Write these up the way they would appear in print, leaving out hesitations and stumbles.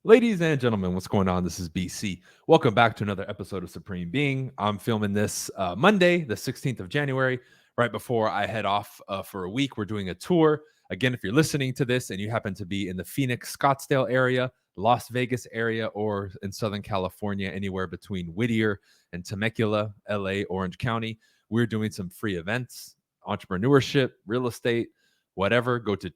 Ladies and gentlemen, what's going on? This is BC. Welcome back to another episode of Supreme Being. I'm filming this Monday, the 16th of January, right before I head off for a week. We're doing a tour. Again, if you're listening to this and you happen to be in the Phoenix, Scottsdale area, Las Vegas area, or in Southern California, anywhere between Whittier and Temecula, LA, Orange County, we're doing some free events, entrepreneurship, real estate, whatever. Go to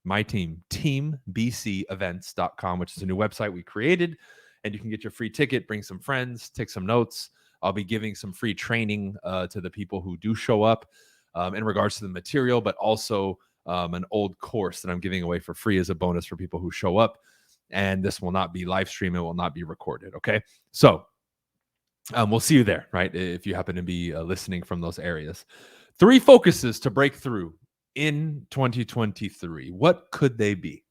my team, teambcevents.com, which is a new website we created. And you can get your free ticket, bring some friends, take some notes. I'll be giving some free training to the people who do show up in regards to the material, but also an old course that I'm giving away for free as a bonus for people who show up. And this will not be live stream. It will not be recorded. Okay. So we'll see you there, right? If you happen to be listening from those areas. 3 focuses to break through in 2023. What could they be?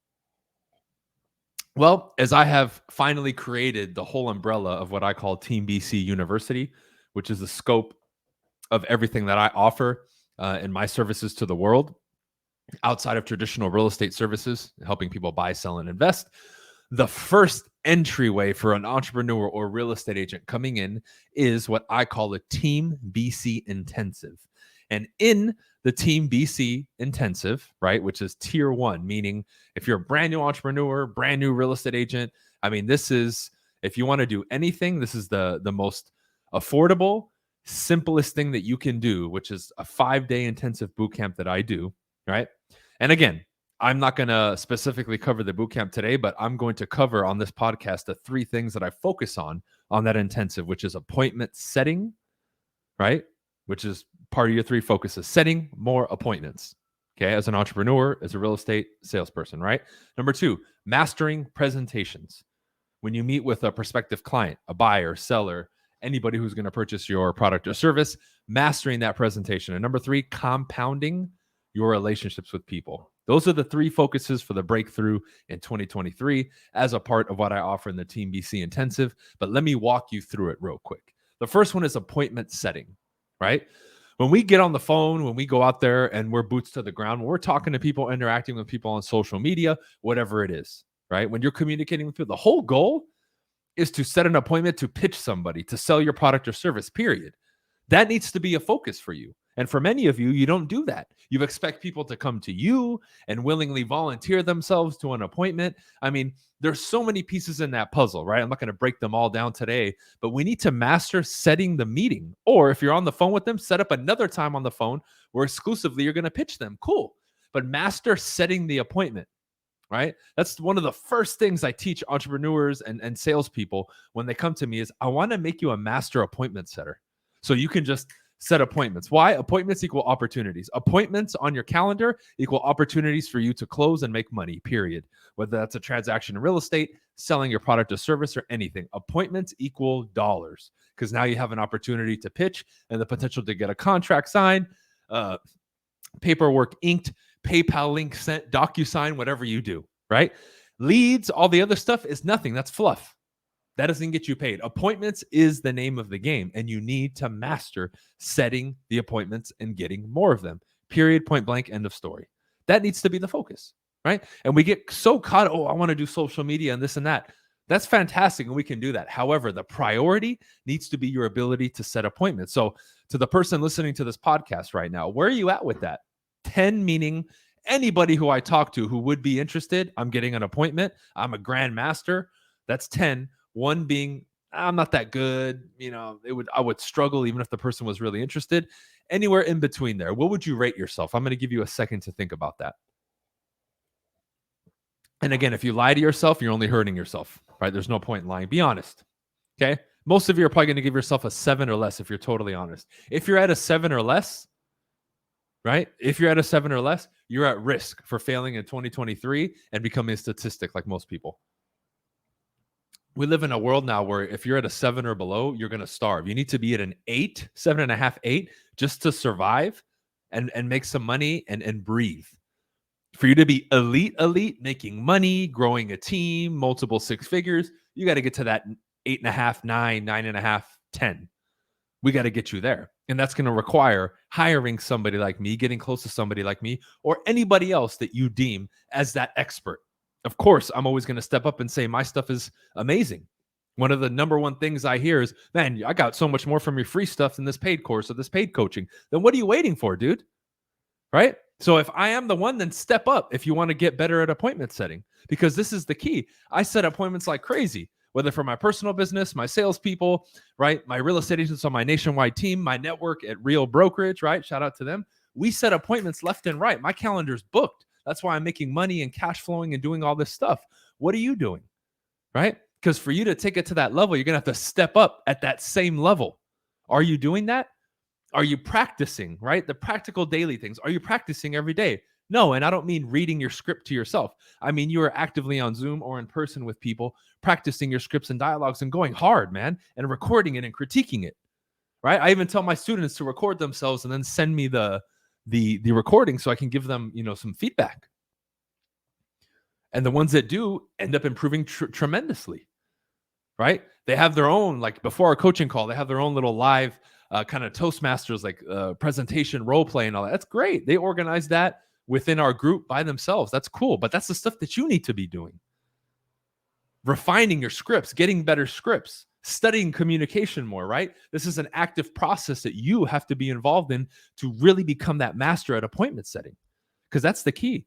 Well, as I have finally created the whole umbrella of what I call Team BC University, which is the scope of everything that I offer in my services to the world outside of traditional real estate services, helping people buy, sell, and invest. The first entryway for an entrepreneur or real estate agent coming in is what I call a Team BC Intensive. And in the Team BC Intensive, right, which is tier 1, meaning if you're a brand new entrepreneur, brand new real estate agent, I mean, this is, if you want to do anything, this is the most affordable, simplest thing that you can do, which is a 5-day intensive boot camp that I do, right? And again, I'm not going to specifically cover the boot camp today, but I'm going to cover on this podcast the 3 things that I focus on that intensive, which is appointment setting, right? Which is part of your 3 focuses: setting more appointments. Okay. As an entrepreneur, as a real estate salesperson, right? Number 2, mastering presentations. When you meet with a prospective client, a buyer, seller, anybody who's going to purchase your product or service, mastering that presentation. And number 3, compounding your relationships with people. Those are the 3 focuses for the breakthrough in 2023 as a part of what I offer in the Team BC Intensive. But let me walk you through it real quick. The first one is appointment setting, right? When we get on the phone, when we go out there and we're boots to the ground, when we're talking to people, interacting with people on social media, whatever it is, right? When you're communicating with people, the whole goal is to set an appointment to pitch somebody, to sell your product or service, period. That needs to be a focus for you. And for many of you, you don't do that. You expect people to come to you and willingly volunteer themselves to an appointment. I mean, there's so many pieces in that puzzle, right? I'm not going to break them all down today, but we need to master setting the meeting. Or if you're on the phone with them, set up another time on the phone where exclusively you're going to pitch them. Cool. But master setting the appointment, right? That's one of the first things I teach entrepreneurs and salespeople when they come to me is I want to make you a master appointment setter. So you can just set appointments. Why? Appointments equal opportunities. Appointments on your calendar equal opportunities for you to close and make money, period. Whether that's a transaction in real estate, selling your product or service, or anything. Appointments equal dollars because now you have an opportunity to pitch and the potential to get a contract signed, paperwork inked, PayPal link sent, DocuSign, whatever you do, right? Leads, all the other stuff is nothing. That's fluff. That doesn't get you paid. Appointments is the name of the game, and you need to master setting the appointments and getting more of them. Period, point blank, end of story. That needs to be the focus, right? And we get so caught, I want to do social media and this and that. That's fantastic, and we can do that. However, the priority needs to be your ability to set appointments. So to the person listening to this podcast right now, where are you at with that? 10 meaning anybody who I talk to who would be interested, I'm getting an appointment. I'm a grand master. That's 10. 1 being, I'm not that good. I would struggle even if the person was really interested. Anywhere in between there. What would you rate yourself? I'm going to give you a second to think about that. And again, if you lie to yourself, you're only hurting yourself, right? There's no point in lying. Be honest. Okay. Most of you are probably going to give yourself a 7 or less if you're totally honest. If you're at a 7 or less, right? If you're at a 7 or less, you're at risk for failing in 2023 and becoming a statistic like most people. We live in a world now where if you're at a 7 or below, you're going to starve. You need to be at an 8, 7.5, 8, just to survive and make some money and breathe. For you to be elite, making money, growing a team, multiple 6 figures, you got to get to that 8.5, 9, 9.5, 10. We got to get you there. And that's going to require hiring somebody like me, getting close to somebody like me, or anybody else that you deem as that expert Of course, I'm always going to step up and say my stuff is amazing. One of the number one things I hear is, man, I got so much more from your free stuff than this paid course or this paid coaching. Then what are you waiting for, dude? Right? So if I am the one, then step up if you want to get better at appointment setting, because this is the key. I set appointments like crazy, whether for my personal business, my salespeople, right? My real estate agents on my nationwide team, my network at Real Brokerage, right? Shout out to them. We set appointments left and right. My calendar's booked. That's why I'm making money and cash flowing and doing all this stuff. What are you doing? Right? Because for you to take it to that level, you're going to have to step up at that same level. Are you doing that? Are you practicing, right? The practical daily things. Are you practicing every day? No, and I don't mean reading your script to yourself. I mean, you are actively on Zoom or in person with people, practicing your scripts and dialogues and going hard, man, and recording it and critiquing it, right? I even tell my students to record themselves and then send me the recording so I can give them, some feedback. And the ones that do end up improving tremendously, right? They have their own, like before our coaching call, they have their own little live kind of Toastmasters, like presentation, role play, and all that. That's great. They organize that within our group by themselves. That's cool. But that's the stuff that you need to be doing. Refining your scripts, getting better scripts, studying communication more, right? This is an active process that you have to be involved in to really become that master at appointment setting, because that's the key.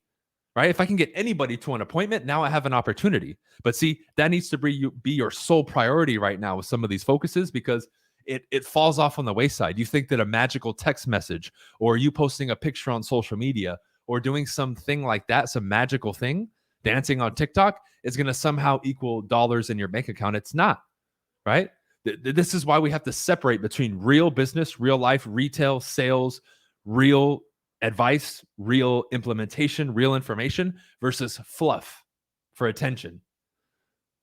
Right? If I can get anybody to an appointment, now I have an opportunity. But see, that needs to be your sole priority right now with some of these focuses, because it falls off on the wayside. You think that a magical text message or you posting a picture on social media or doing something like that, some magical thing, dancing on TikTok, is going to somehow equal dollars in your bank account. It's not, right? This is why we have to separate between real business, real life, retail, sales, real advice, real implementation, real information versus fluff for attention.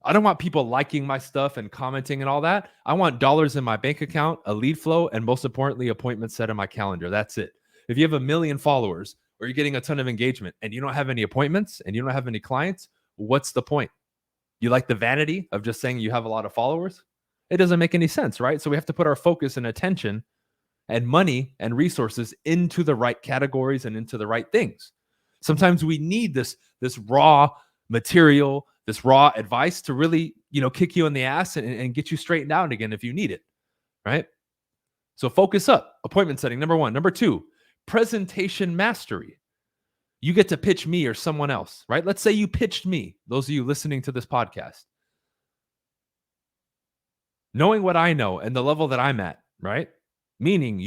I don't want people liking my stuff and commenting and all that. I want dollars in my bank account, a lead flow, and most importantly, appointments set in my calendar. That's it. If you have 1 million followers or you're getting a ton of engagement and you don't have any appointments and you don't have any clients, what's the point? You like the vanity of just saying you have a lot of followers? It doesn't make any sense, right? So we have to put our focus and attention and money and resources into the right categories and into the right things. Sometimes we need this raw material, this raw advice to really, kick you in the ass and get you straightened out again if you need it, right? So focus up. Appointment setting, number 1. Number 2, presentation mastery. You get to pitch me or someone else, right? Let's say you pitched me, those of you listening to this podcast. Knowing what I know and the level that I'm at, right? Meaning,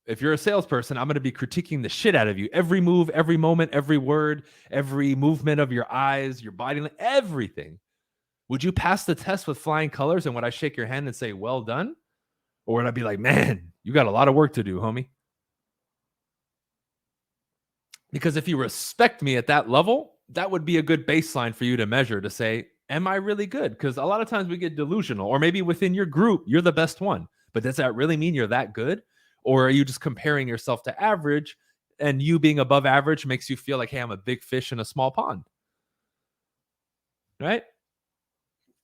if you're a salesperson, I'm going to be critiquing the shit out of you. Every move, every moment, every word, every movement of your eyes, your body, everything. Would you pass the test with flying colors? And would I shake your hand and say, well done? Or would I be like, man, you got a lot of work to do, homie? Because if you respect me at that level, that would be a good baseline for you to measure to say, am I really good? Because a lot of times we get delusional, or maybe within your group, you're the best one. But does that really mean you're that good? Or are you just comparing yourself to average, and you being above average makes you feel like, hey, I'm a big fish in a small pond, right?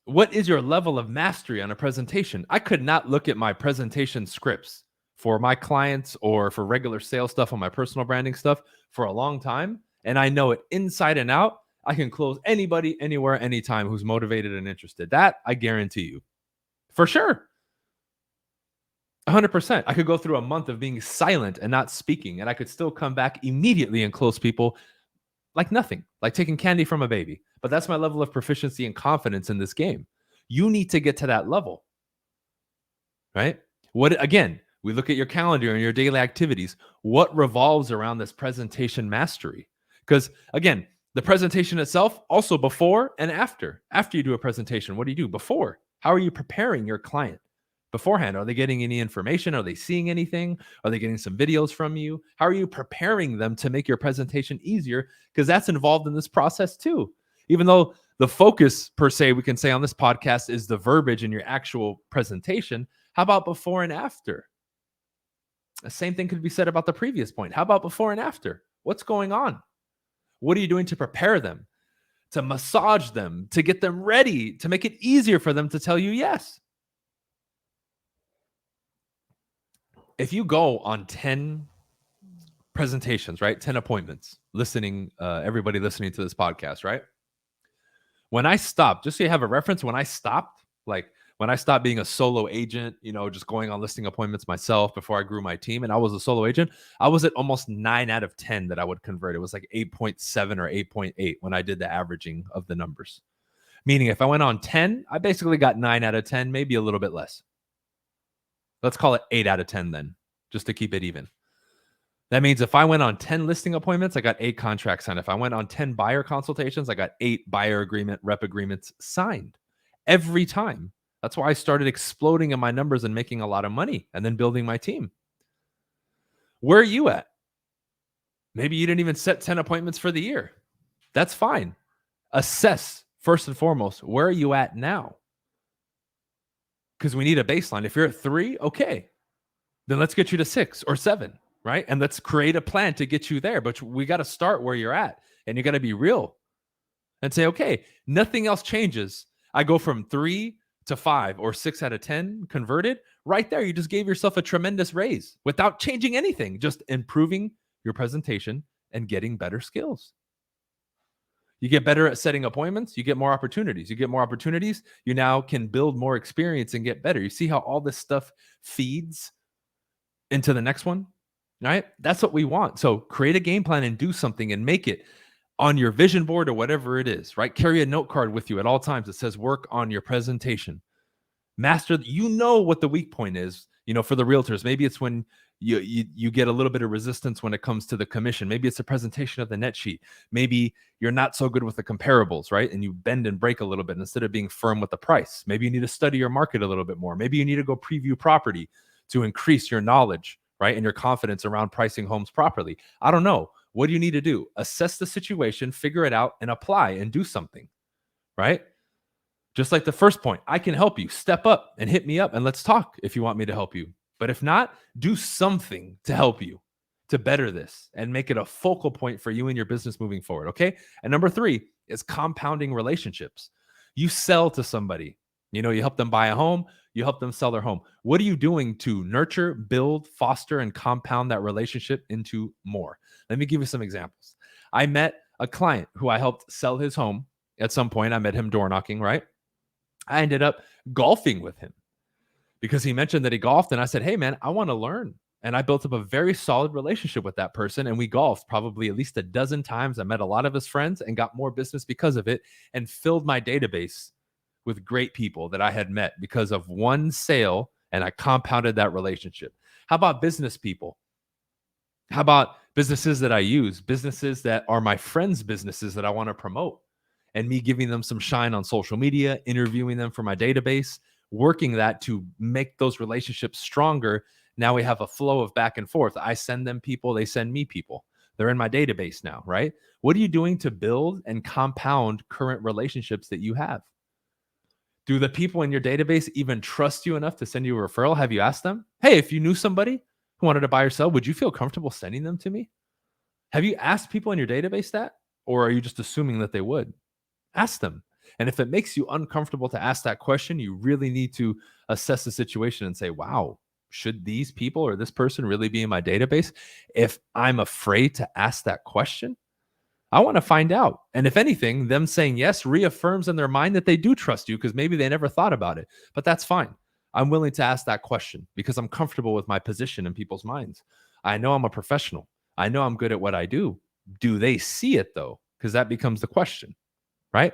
What is your level of mastery on a presentation? I could not look at my presentation scripts for my clients or for regular sales stuff on my personal branding stuff for a long time, and I know it inside and out. I can close anybody, anywhere, anytime who's motivated and interested. That I guarantee you, for sure. 100%. I could go through a month of being silent and not speaking, and I could still come back immediately and close people like nothing, like taking candy from a baby. But that's my level of proficiency and confidence in this game. You need to get to that level, right? Again, we look at your calendar and your daily activities. What revolves around this presentation mastery? Because again, the presentation itself, also before and after. After you do a presentation, what do you do? Before, how are you preparing your client? Beforehand, are they getting any information? Are they seeing anything? Are they getting some videos from you? How are you preparing them to make your presentation easier? Because that's involved in this process too. Even though the focus, per se, we can say on this podcast is the verbiage in your actual presentation, how about before and after? The same thing could be said about the previous point. How about before and after? What's going on? What are you doing to prepare them, to massage them, to get them ready, to make it easier for them to tell you yes? If you go on 10 presentations, right? 10 appointments, everybody listening to this podcast, right? When I stopped, just so you have a reference, when I stopped, when I stopped being a solo agent, just going on listing appointments myself before I grew my team and I was a solo agent, I was at almost 9 out of 10 that I would convert. It was like 8.7 or 8.8 when I did the averaging of the numbers. Meaning if I went on 10, I basically got 9 out of 10, maybe a little bit less. Let's call it 8 out of 10 then, just to keep it even. That means if I went on 10 listing appointments, I got 8 contracts signed. If I went on 10 buyer consultations, I got 8 buyer agreement, rep agreements signed every time. That's why I started exploding in my numbers and making a lot of money and then building my team. Where are you at? Maybe you didn't even set 10 appointments for the year. That's fine. Assess first and foremost, where are you at now? Because we need a baseline. If you're at 3, okay, then let's get you to 6 or 7. Right? And let's create a plan to get you there. But we got to start where you're at and you got to be real and say, okay, nothing else changes. I go from 3 to 5 or 6 out of 10 converted. Right there, you just gave yourself a tremendous raise without changing anything, just improving your presentation and getting better skills. You get better at setting appointments, you get more opportunities. You get more opportunities, you now can build more experience and get better. You see how all this stuff feeds into the next one? Right? That's what we want. So create a game plan and do something and make it on your vision board or whatever it is, right? Carry a note card with you at all times that says work on your presentation. Master, what the weak point is, for the realtors. Maybe it's when you get a little bit of resistance when it comes to the commission. Maybe it's a presentation of the net sheet. Maybe you're not so good with the comparables, right? And you bend and break a little bit instead of being firm with the price. Maybe you need to study your market a little bit more. Maybe you need to go preview property to increase your knowledge, right? And your confidence around pricing homes properly. I don't know. What do you need to do? Assess the situation, figure it out, and apply and do something, right? Just like the first point, I can help you. Step up and hit me up and let's talk if you want me to help you. But if not, do something to help you to better this and make it a focal point for you and your business moving forward, okay? And number 3 is compounding relationships. You sell to somebody. You help them buy a home, you help them sell their home. What are you doing to nurture, build, foster, and compound that relationship into more? Let me give you some examples. I met a client who I helped sell his home at some point. I met him door knocking, right? I ended up golfing with him because he mentioned that he golfed. And I said, hey, man, I want to learn. And I built up a very solid relationship with that person. And we golfed probably at least a dozen times. I met a lot of his friends and got more business because of it and filled my database with great people that I had met because of one sale, and I compounded that relationship. How about business people? How about businesses that I use, businesses that are my friends' businesses that I want to promote, and me giving them some shine on social media, interviewing them for my database, working that to make those relationships stronger. Now we have a flow of back and forth. I send them people, they send me people. They're in my database now, right? What are you doing to build and compound current relationships that you have? Do the people in your database even trust you enough to send you a referral? Have you asked them, hey, if you knew somebody who wanted to buy or sell, would you feel comfortable sending them to me? Have you asked people in your database that? Or are you just assuming that they would? Ask them. And if it makes you uncomfortable to ask that question, you really need to assess the situation and say, wow, should these people or this person really be in my database? If I'm afraid to ask that question, I want to find out. And if anything, them saying yes reaffirms in their mind that they do trust you because maybe they never thought about it. But that's fine. I'm willing to ask that question because I'm comfortable with my position in people's minds. I know I'm a professional. I know I'm good at what I do. Do they see it though? Because that becomes the question, right?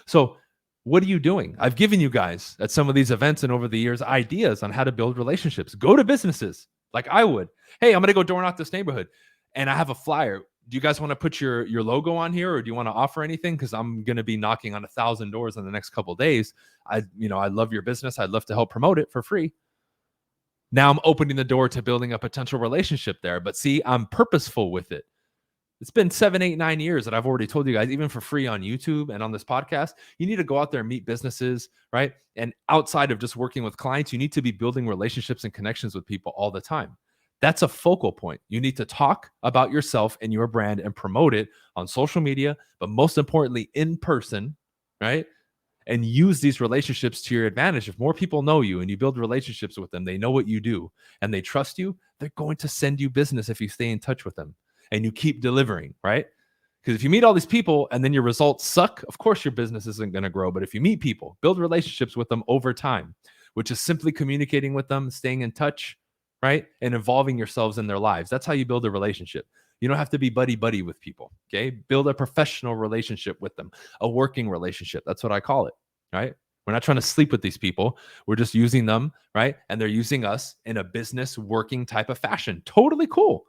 So what are you doing? I've given you guys at some of these events and over the years ideas on how to build relationships. Go to businesses like I would. Hey, I'm going to go door knock this neighborhood and I have a flyer. Do you guys want to put your logo on here, or do you want to offer anything? Because I'm going to be knocking on 1,000 doors in the next couple of days. I love your business. I'd love to help promote it for free. Now I'm opening the door to building a potential relationship there. But see, I'm purposeful with it. It's been 7, 8, 9 years that I've already told you guys, even for free on YouTube and on this podcast, you need to go out there and meet businesses, right? And outside of just working with clients, you need to be building relationships and connections with people all the time. That's a focal point. You need to talk about yourself and your brand and promote it on social media, but most importantly, in person, right? And use these relationships to your advantage. If more people know you and you build relationships with them, they know what you do and they trust you, they're going to send you business if you stay in touch with them and you keep delivering, right? Because if you meet all these people and then your results suck, of course your business isn't going to grow. But if you meet people, build relationships with them over time, which is simply communicating with them, staying in touch, right? And involving yourselves in their lives. That's how you build a relationship. You don't have to be buddy with people, okay? Build a professional relationship with them, a working relationship. That's what I call it, right? We're not trying to sleep with these people. We're just using them, right? And they're using us in a business working type of fashion. Totally cool.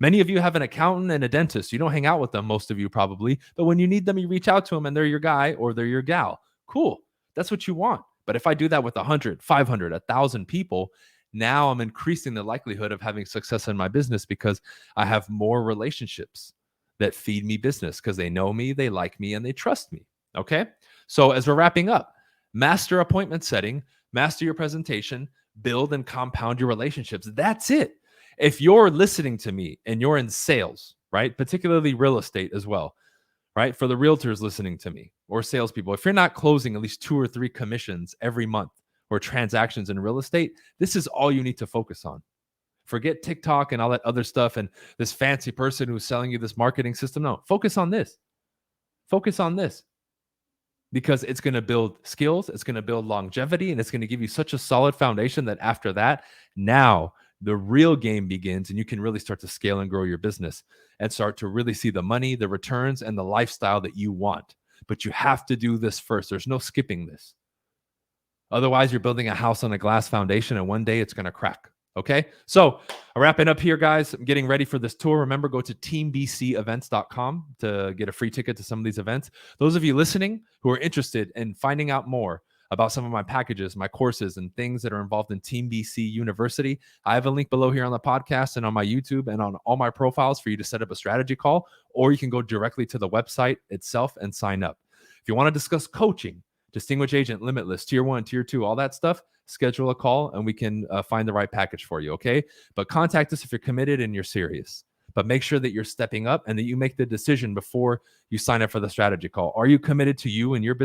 Many of you have an accountant and a dentist. You don't hang out with them, most of you probably, but when you need them, you reach out to them and they're your guy or they're your gal. Cool. That's what you want. But if I do that with 100, 500, 1,000 people, now I'm increasing the likelihood of having success in my business because I have more relationships that feed me business because they know me, they like me, and they trust me. Okay. So as we're wrapping up, master appointment setting, master your presentation, build and compound your relationships. That's it. If you're listening to me and you're in sales, right, particularly real estate as well, right, for the realtors listening to me or salespeople, if you're not closing at least 2 or 3 commissions every month or transactions in real estate, this is all you need to focus on. Forget TikTok and all that other stuff and this fancy person who's selling you this marketing system. No, focus on this. Focus on this because it's going to build skills, it's going to build longevity, and it's going to give you such a solid foundation that after that, now the real game begins and you can really start to scale and grow your business and start to really see the money, the returns, and the lifestyle that you want. But you have to do this first. There's no skipping this. Otherwise, you're building a house on a glass foundation and one day it's going to crack. Okay. So I'm wrapping up here, guys. I'm getting ready for this tour. Remember, go to teambcevents.com to get a free ticket to some of these events. Those of you listening who are interested in finding out more about some of my packages, my courses, and things that are involved in Team BC University, I have a link below here on the podcast and on my YouTube and on all my profiles for you to set up a strategy call, or you can go directly to the website itself and sign up. If you want to discuss coaching, Distinguished Agent, Limitless, Tier 1, Tier 2, all that stuff, schedule a call and we can find the right package for you, okay? But contact us if you're committed and you're serious. But make sure that you're stepping up and that you make the decision before you sign up for the strategy call. Are you committed to you and your business?